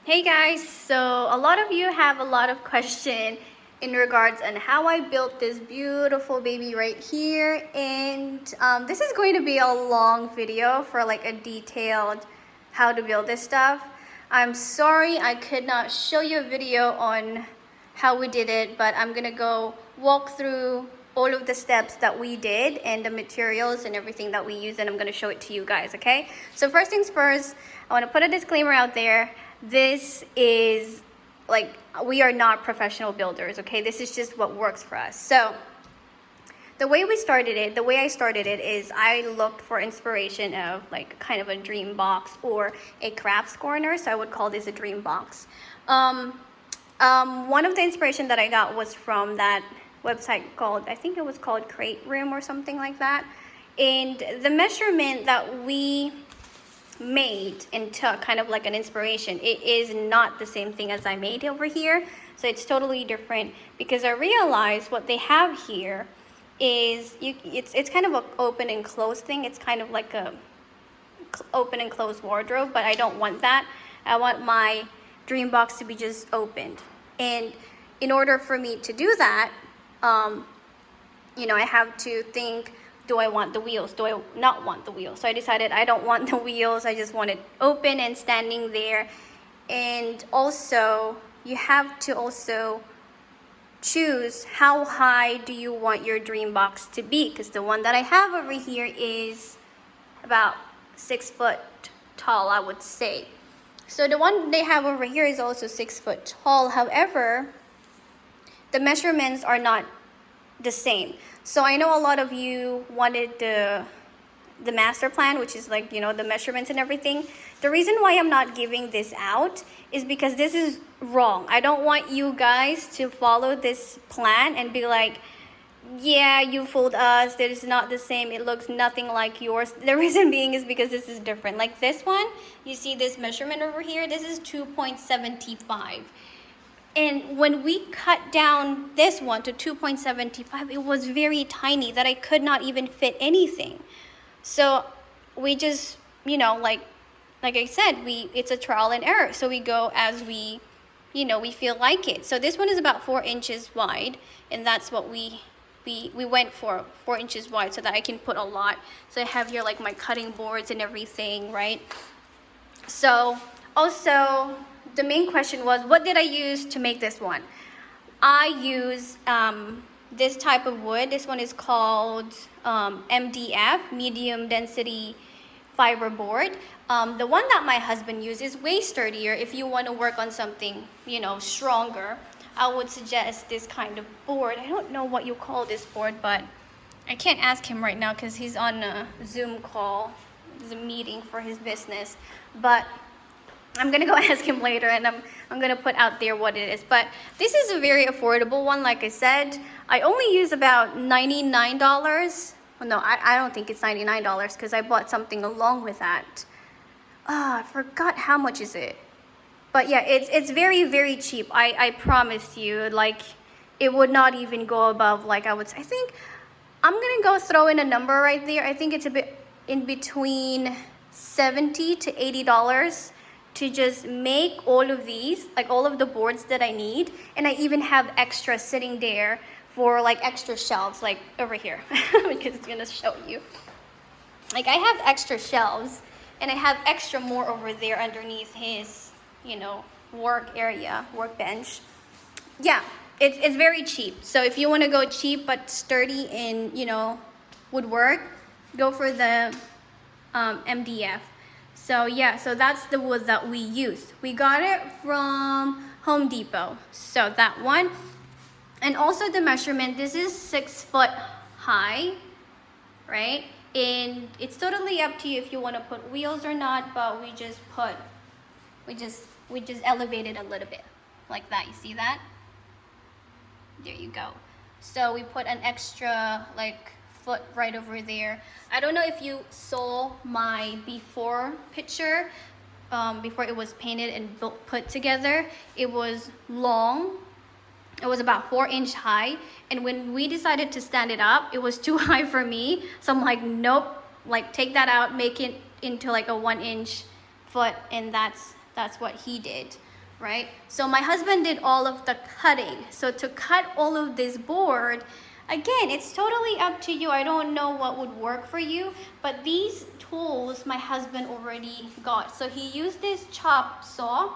Hey guys, so a lot of you have a lot of question in regards on how I built this beautiful baby right here, and this is going to be a long video for like a detailed how to build this stuff. I'm sorry I could not show you a video on how we did it, but I'm gonna go walk through all of the steps that we did and the materials and everything that we use, and I'm gonna show it to you guys, okay? So first things first, I wanna put a disclaimer out there. This is like, we are not professional builders, okay? This is just what works for us. So the way I started it is I looked for inspiration of like kind of a dream box or a crafts corner. So I would call this a dream box. One of the inspiration that I got was from that website called, I think it was called Crate Room or something like that. And the measurement that we made and took kind of like an inspiration, it is not the same thing as I made over here. So it's totally different because I realized what they have here is it's kind of an open and closed thing. It's kind of like a open and closed wardrobe, but I don't want that. I want my dream box to be just opened. And in order for me to do that, I have to think, do I want the wheels? Do I not want the wheels? So I decided I don't want the wheels. I just want it open and standing there. And also, you have to also choose how high do you want your dream box to be, because the one that I have over here is about 6 foot tall, I would say. So the one they have over here is also 6 foot tall. However, the measurements are not the same. So I know a lot of you wanted the master plan, which is like, the measurements and everything. The reason why I'm not giving this out is because this is wrong. I don't want you guys to follow this plan and be like, yeah, you fooled us, that is not the same, it looks nothing like yours. The reason being is because this is different. Like this one, you see this measurement over here, this is 2.75. And when we cut down this one to 2.75, it was very tiny that I could not even fit anything. So we just, like I said, it's a trial and error. So we go as we feel like it. So this one is about 4 inches wide, and that's what we went for, 4 inches wide, so that I can put a lot. So I have here like my cutting boards and everything, right? So also, the main question was, what did I use to make this one? I use this type of wood. This one is called MDF, medium density fiber board. The one that my husband uses is way sturdier. If you want to work on something, stronger, I would suggest this kind of board. I don't know what you call this board, but I can't ask him right now because he's on a Zoom call. There's a meeting for his business, but I'm gonna go ask him later, and I'm gonna put out there what it is. But this is a very affordable one. Like I said, I only use about $99. Well, no, I don't think it's $99 because I bought something along with that. I forgot how much is it. But yeah, it's very, very cheap. I promise you, like, it would not even go above, like, I think I'm gonna go throw in a number right there. I think it's a bit in between $70 to $80 to just make all of these, like all of the boards that I need. And I even have extra sitting there for like extra shelves, like over here, because it's gonna show you. Like I have extra shelves, and I have extra more over there underneath his, work area, workbench. Yeah, it's very cheap. So if you wanna go cheap but sturdy and, woodwork, go for the MDF. So yeah, so that's the wood that we used. We got it from Home Depot. So that one. And also the measurement, this is 6 foot high, right? And it's totally up to you if you want to put wheels or not, but we just elevated a little bit like that. You see that? There you go. So we put an extra like foot right over there. I don't know if you saw my before picture, before it was painted and put together. It was long. It was about 4 inch high, and when we decided to stand it up, it was too high for me. So I'm like, nope, like take that out, make it into like a 1 inch foot, and that's what he did. right? So my husband did all of the cutting. So to cut all of this board, again, it's totally up to you. I don't know what would work for you, but these tools my husband already got. So he used this chop saw.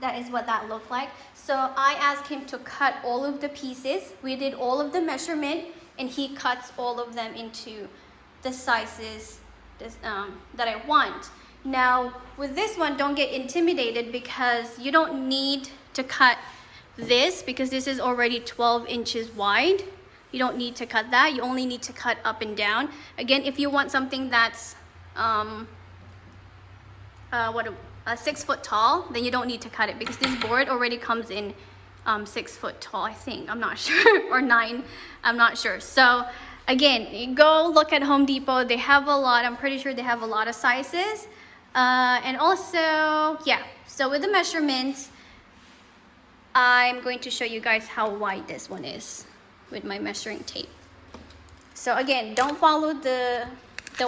That is what that looked like. So I asked him to cut all of the pieces. We did all of the measurement, and he cuts all of them into the sizes that I want. Now with this one, don't get intimidated because you don't need to cut this because this is already 12 inches wide. You don't need to cut that. You only need to cut up and down. Again, if you want something that's 6 foot tall, then you don't need to cut it because this board already comes in 6 foot tall, I think. I'm not sure, or 9, I'm not sure. So again, you go look at Home Depot. They have a lot. I'm pretty sure they have a lot of sizes. And also, yeah, so with the measurements, I'm going to show you guys how wide this one is with my measuring tape. So again, don't follow the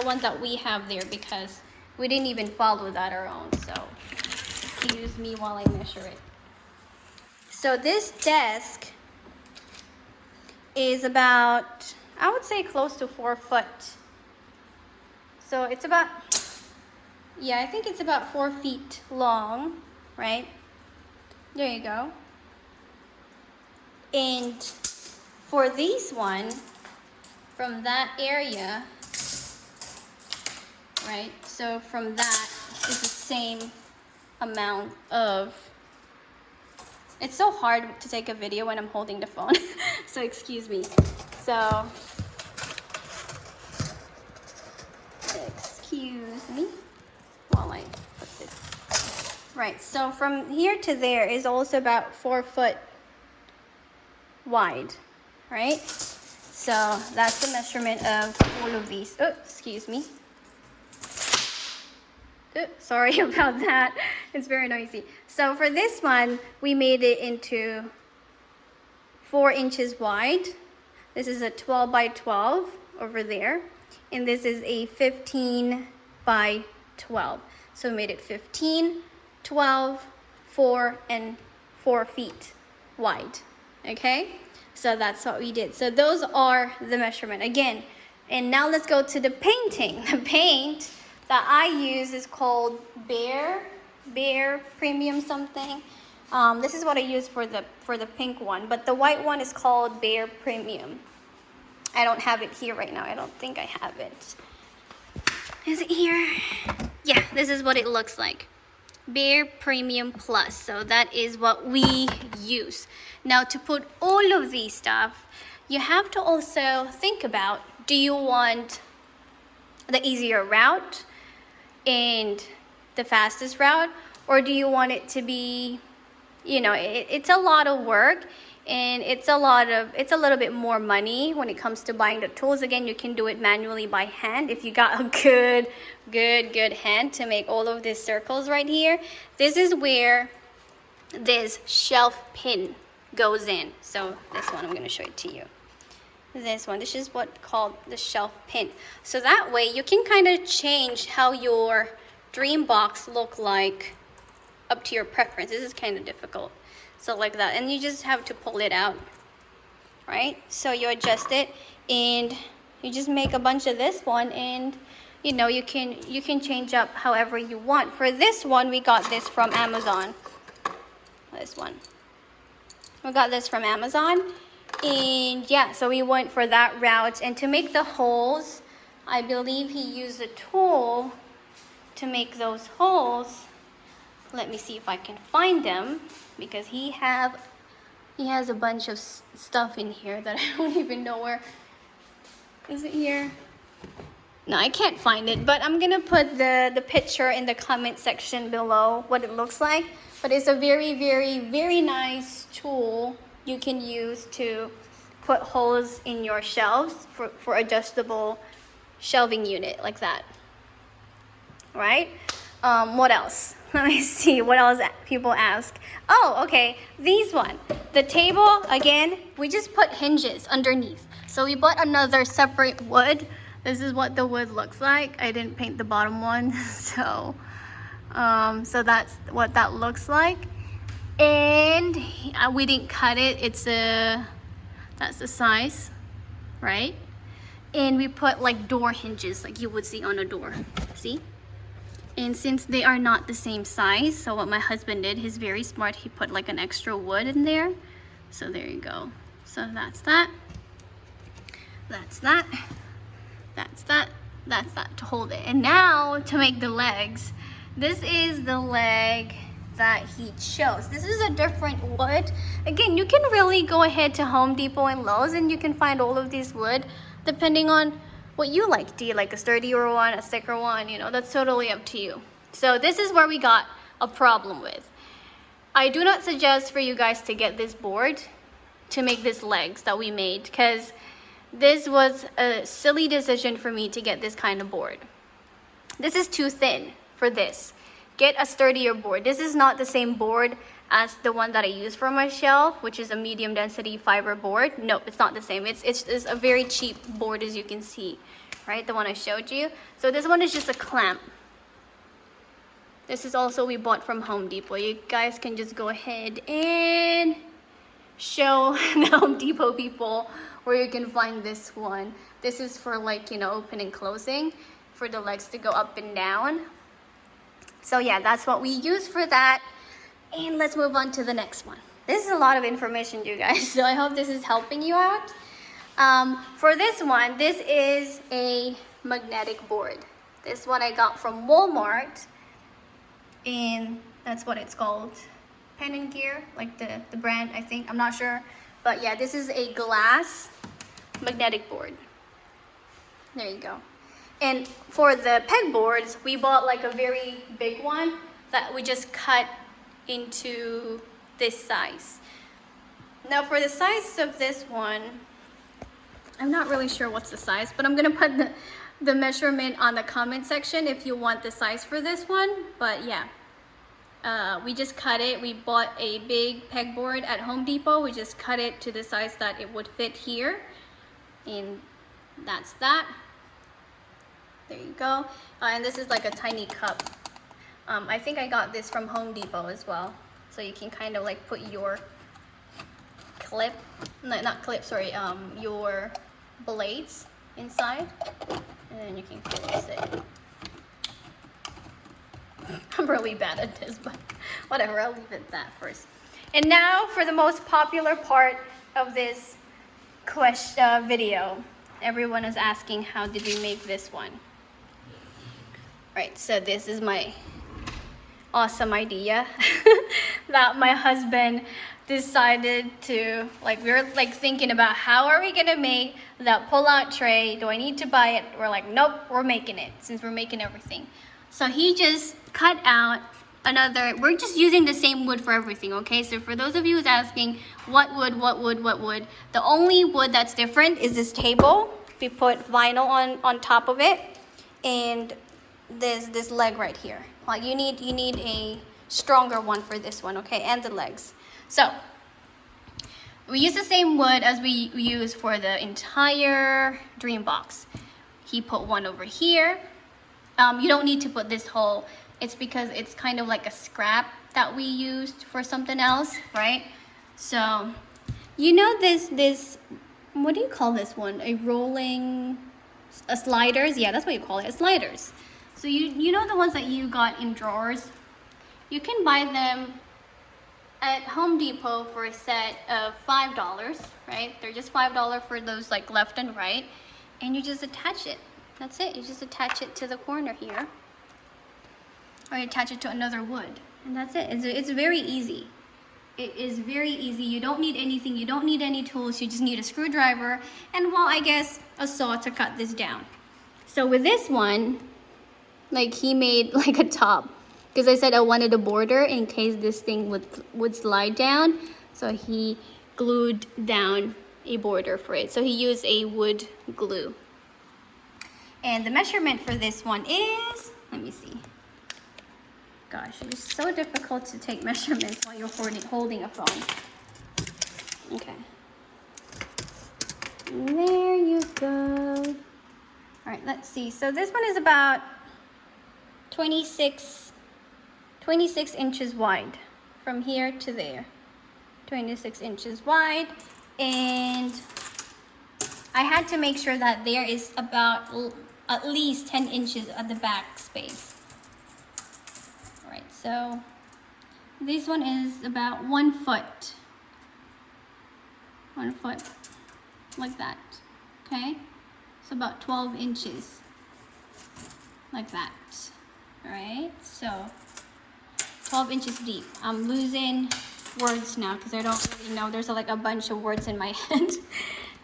one that we have there because we didn't even follow that our own. So excuse me while I measure it. So this desk is about, I would say close to 4 foot. So it's about, yeah, I think it's about 4 feet long, right? There you go. And for this one, from that area, right? So from that is the same amount of, it's so hard to take a video when I'm holding the phone. So excuse me. So, excuse me while I put this. Right, so from here to there is also about 4 foot wide, right? So that's the measurement of all of these. Oh, excuse me. Oh, sorry about that. It's very noisy. So for this one, we made it into 4 inches wide. This is a 12 by 12 over there. And this is a 15 by 12. So we made it 15, 12, 4, and 4 feet wide. Okay? So that's what we did. So those are the measurement again. And now let's go to the painting. The paint that I use is called Bear Premium something. This is what I use for the pink one, but the white one is called Bear Premium. I don't have it here right now. I don't think I have it. Is it here? Yeah, this is what it looks like. Bear Premium Plus. So that is what we use. Now to put all of these stuff, you have to also think about, do you want the easier route and the fastest route, or do you want it to be, you know, it's a lot of work and it's a little bit more money when it comes to buying the tools. Again, you can do it manually by hand if you got a good hand to make all of these circles right here. This is where this shelf pin goes in. So this one, I'm going to show it to you. This one, this is what called the shelf pin. So that way you can kind of change how your dream box look like up to your preference. This is kind of difficult. So like that, and you just have to pull it out, right? So you adjust it and you just make a bunch of this one, and you know, you can change up however you want. For this one, we got this from Amazon. This one, we got this from Amazon. And yeah, so we went for that route. And to make the holes, I believe he used a tool to make those holes. Let me see if I can find them, because he has a bunch of stuff in here that I don't even know where. Is it here? No, I can't find it, but I'm gonna put the picture in the comment section below what it looks like. But it's a very nice tool you can use to put holes in your shelves for adjustable shelving unit like that, right? What else? Let me see what else people ask. Oh, okay, these one. The table, again, we just put hinges underneath. So we bought another separate wood. This is what the wood looks like. I didn't paint the bottom one, so So that's what that looks like. And we didn't cut it. That's the size, right? And we put like door hinges like you would see on a door. See? And since they are not the same size, so what my husband did, he's very smart, he put like an extra wood in there. So there you go. So that's that. That's that. That's that. That's that to hold it. And now to make the legs. This is the leg that he chose. This is a different wood. Again, you can really go ahead to Home Depot and Lowe's and you can find all of these wood depending on what you like. Do you like a sturdier one, a thicker one? You know, that's totally up to you. So this is where we got a problem with. I do not suggest for you guys to get this board to make these legs that we made, because this was a silly decision for me to get this kind of board. This is too thin for this. Get a sturdier board. This is not the same board as the one that I use for my shelf, which is a medium density fiber board. No, it's not the same. It's a very cheap board, as you can see, right? The one I showed you. So this one is just a clamp. This is also we bought from Home Depot. You guys can just go ahead and show the Home Depot people where you can find this one. This is for like, you know, open and closing, for the legs to go up and down. So yeah, that's what we use for that. And let's move on to the next one. This is a lot of information, you guys, so I hope this is helping you out. For this one, this is a magnetic board. This one I got from Walmart, and that's what it's called. Pen & Gear, like the brand, I think. I'm not sure. But yeah, this is a glass magnetic board. There you go. And for the pegboards, we bought like a very big one that we just cut into this size. Now for the size of this one, I'm not really sure what's the size, but I'm gonna put the measurement on the comment section if you want the size for this one. But yeah, we just cut it. We bought a big pegboard at Home Depot. We just cut it to the size that it would fit here, and that's that. There you go. And this is like a tiny cup. I think I got this from Home Depot as well. So you can kind of like put your clip, no, not clip, sorry, your blades inside, and then you can close it. I'm really bad at this, but whatever, I'll leave it at that first. And now for the most popular part of this video. Everyone is asking, how did we make this one? Right, so this is my awesome idea that my husband decided to, like, we were like thinking about how are we gonna make that pull-out tray. Do I need to buy it? We're like, nope, we're making it, since we're making everything. So he just cut out another, we're just using the same wood for everything, okay? So for those of you who's asking what wood, the only wood that's different is this table. We put vinyl on top of it, and this leg right here. Like you need a stronger one for this one, okay? And the legs. So we use the same wood as we use for the entire dream box. He put one over here. You don't need to put this hole. It's because it's kind of like a scrap that we used for something else, right? So you know this what do you call this one? A sliders? Yeah, that's what you call it, sliders. So you know the ones that you got in drawers? You can buy them at Home Depot for a set of $5, right? They're just $5 for those like left and right. And you just attach it. That's it. You just attach it to the corner here. Or you attach it to another wood. And that's it. It's very easy. It is very easy. You don't need anything. You don't need any tools. You just need a screwdriver and, well, I guess a saw to cut this down. So with this one, like he made like a top, because I said I wanted a border in case this thing would slide down. So he glued down a border for it. So he used a wood glue. And the measurement for this one is, let me see. Gosh, it's so difficult to take measurements while you're holding a phone. Okay. There you go. All right, let's see. So this one is about 26 26 inches wide from here to there. 26 inches wide, and I had to make sure that there is about at least 10 inches at the back space. All right, so this one is about 1 foot. 1 foot, like that, okay? So about 12 inches, like that. All right, so 12 inches deep. I'm losing words now because I don't really know. There's like a bunch of words in my head.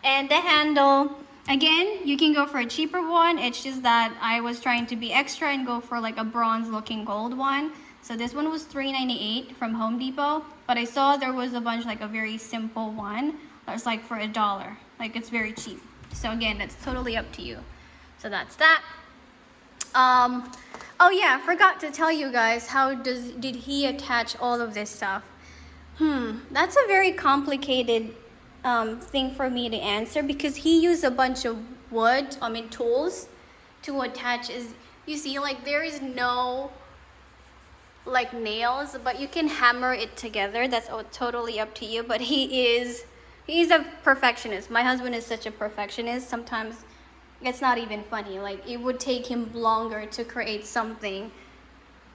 And the handle, again, you can go for a cheaper one. It's just that I was trying to be extra and go for like a bronze looking gold one. So this one was $3.98 from Home Depot, but I saw there was a bunch, like a very simple one that's like for $1. Like it's very cheap. So again, that's totally up to you. So that's that. Oh yeah, I forgot to tell you guys, did he attach all of this stuff? That's a very complicated thing for me to answer, because he used a bunch of wood, tools to attach. You see, like there is no like nails, but you can hammer it together. That's totally up to you. But he's a perfectionist. My husband is such a perfectionist. Sometimes it's not even funny. Like it would take him longer to create something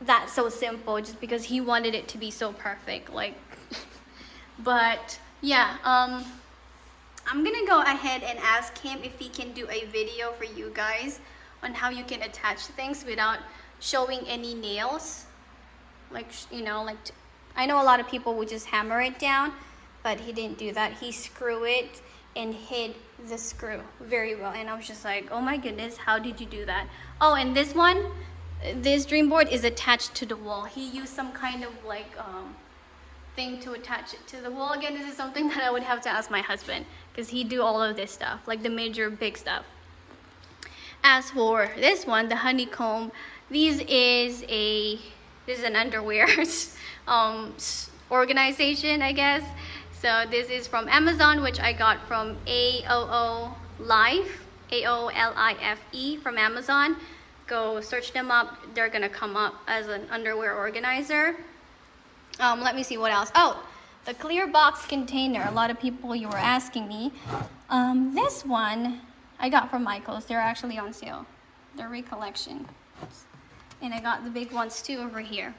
that's so simple just because he wanted it to be so perfect. Like, but yeah, I'm gonna go ahead and ask him if he can do a video for you guys on how you can attach things without showing any nails. Like, you know, like I know a lot of people would just hammer it down, but he didn't do that. He screwed it and hid the screw very well, and I was just like, oh my goodness, how did you do that? Oh, and this one, this dream board is attached to the wall. He used some kind of like thing to attach it to the wall. Again, this is something that I would have to ask my husband, because he do all of this stuff, like the major big stuff. As for this one, the honeycomb, this is an underwear organization, I guess. So this is from Amazon, which I got from AOLIFE from Amazon. Go search them up. They're gonna come up as an underwear organizer. Let me see what else. Oh, the clear box container. A lot of people, you were asking me. This one I got from Michael's. They're actually on sale. They're recollection. And I got the big ones too over here.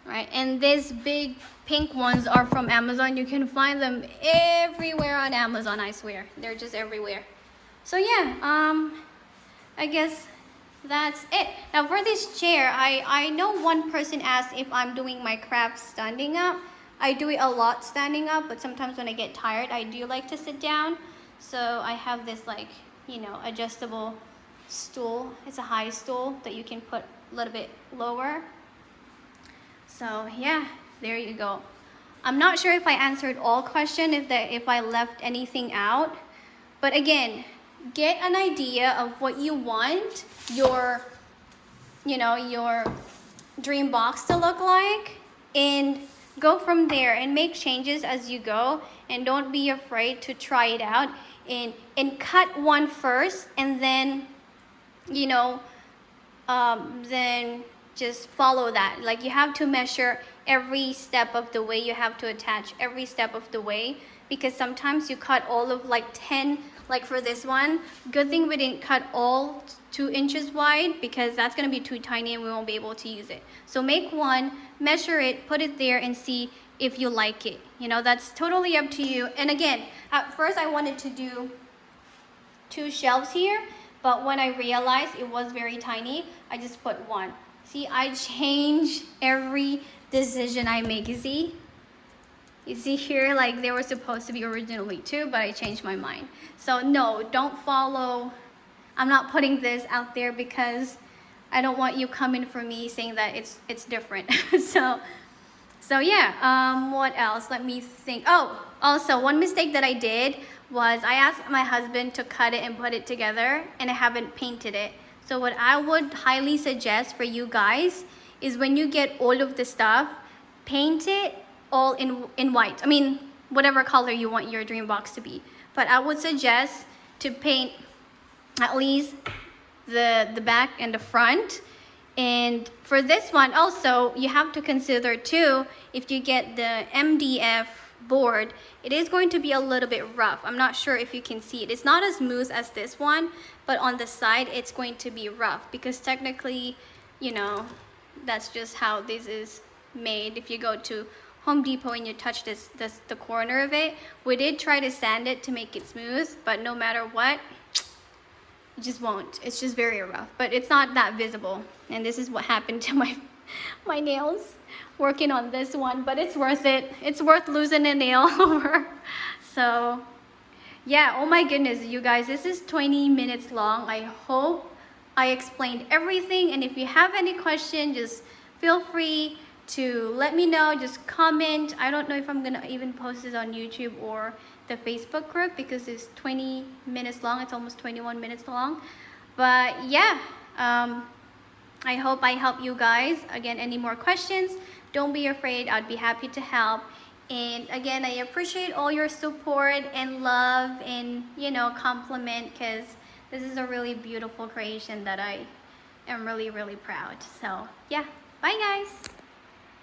Right, and these big pink ones are from Amazon. You can find them everywhere on Amazon, I swear. They're just everywhere. So yeah, I guess that's it. Now for this chair, I know one person asked if I'm doing my craft standing up. I do it a lot standing up, but sometimes when I get tired, I do like to sit down. So I have this, like, you know, adjustable stool. It's a high stool that you can put a little bit lower. So yeah, there you go. I'm not sure if I answered all questions, if I left anything out. But again, get an idea of what you want your dream box to look like, and go from there and make changes as you go, and don't be afraid to try it out, and cut one first, and then then just follow that. Like, you have to measure every step of the way. You have to attach every step of the way, because sometimes you cut all of like 10, like for this one, good thing we didn't cut all 2 inches wide, because that's going to be too tiny and we won't be able to use it. So make one, measure it, put it there, and see if you like it. That's totally up to you. And again, at first I wanted to do 2 shelves here, but when I realized it was very tiny, I just put 1. See, I change every decision I make. You see here, like, they were supposed to be originally 2, but I changed my mind. So no, don't follow. I'm not putting this out there because I don't want you coming for me saying that it's different. So yeah, what else? Let me think. Oh, also one mistake that I did was I asked my husband to cut it and put it together, and I haven't painted it. So what I would highly suggest for you guys is, when you get all of the stuff, paint it all in white. I mean, whatever color you want your dream box to be. But I would suggest to paint at least the back and the front, And for this one also, you have to consider too, if you get the MDF board, it is going to be a little bit rough. I'm not sure if you can see it. It's not as smooth as this one, but on the side it's going to be rough because technically, you know, that's just how this is made. If you go to Home Depot and you touch the corner of it, we did try to sand it to make it smooth, but no matter what, it just won't. It's just very rough, but it's not that visible. And this is what happened to my nails working on this one, but it's worth it. It's worth losing a nail over. So yeah, oh my goodness, you guys, this is 20 minutes long. I hope I explained everything, and if you have any question, just feel free to let me know. Just comment. I don't know if I'm gonna even post this on YouTube or the Facebook group because it's 20 minutes long. It's almost 21 minutes long. But yeah, I hope I help you guys. Again, any more questions, don't be afraid. I'd be happy to help. And again, I appreciate all your support and love and, you know, compliment, because this is a really beautiful creation that I am really, really proud. So yeah, bye guys.